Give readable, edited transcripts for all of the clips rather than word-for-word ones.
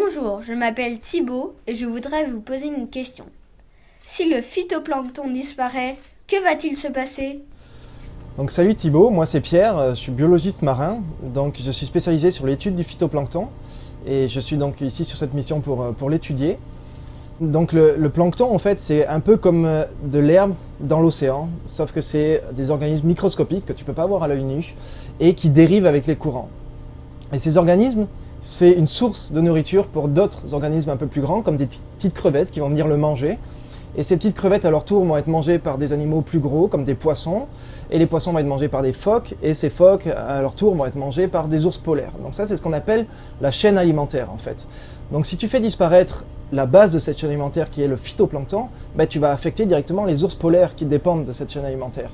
Bonjour, je m'appelle Thibaut et je voudrais vous poser une question. Si le phytoplancton disparaît, que va-t-il se passer? Donc salut Thibaut, moi c'est Pierre, je suis biologiste marin, donc je suis spécialisé sur l'étude du phytoplancton et je suis donc ici sur cette mission pour l'étudier. Donc le plancton en fait c'est un peu comme de l'herbe dans l'océan, sauf que c'est des organismes microscopiques que tu ne peux pas voir à l'œil nu et qui dérivent avec les courants. Et ces organismes, c'est une source de nourriture pour d'autres organismes un peu plus grands, comme des petites crevettes qui vont venir le manger. Et ces petites crevettes à leur tour vont être mangées par des animaux plus gros, comme des poissons. Et les poissons vont être mangés par des phoques, et ces phoques à leur tour vont être mangés par des ours polaires. Donc ça c'est ce qu'on appelle la chaîne alimentaire en fait. Donc si tu fais disparaître la base de cette chaîne alimentaire qui est le phytoplancton, tu vas affecter directement les ours polaires qui dépendent de cette chaîne alimentaire.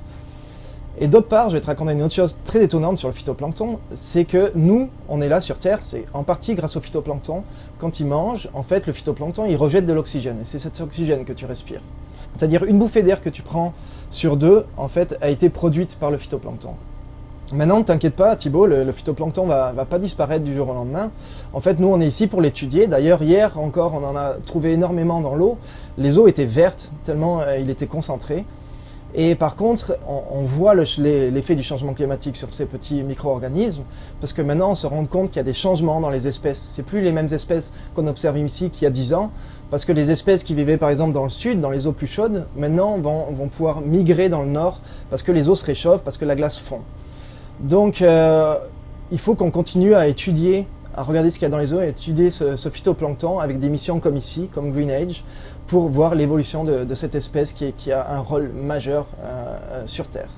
Et d'autre part, je vais te raconter une autre chose très étonnante sur le phytoplancton, c'est que nous, on est là sur Terre, c'est en partie grâce au phytoplancton. Quand il mange, en fait, le phytoplancton, il rejette de l'oxygène, et c'est cet oxygène que tu respires. C'est-à-dire une bouffée d'air que tu prends sur deux, en fait, a été produite par le phytoplancton. Maintenant, ne t'inquiète pas, Thibaut, le phytoplancton va pas disparaître du jour au lendemain. En fait, nous, on est ici pour l'étudier. D'ailleurs, hier encore, on en a trouvé énormément dans l'eau. Les eaux étaient vertes, tellement il était concentré. Et par contre, on voit l'effet du changement climatique sur ces petits micro-organismes, parce que maintenant on se rend compte qu'il y a des changements dans les espèces. C'est plus les mêmes espèces qu'on observe ici qu'il y a 10 ans, parce que les espèces qui vivaient par exemple dans le sud, dans les eaux plus chaudes, maintenant vont pouvoir migrer dans le nord, parce que les eaux se réchauffent, parce que la glace fond. Donc il faut qu'on continue à étudier, à regarder ce qu'il y a dans les eaux et étudier ce phytoplancton avec des missions comme ici, comme GreenAge, pour voir l'évolution de cette espèce qui a un rôle majeur sur Terre.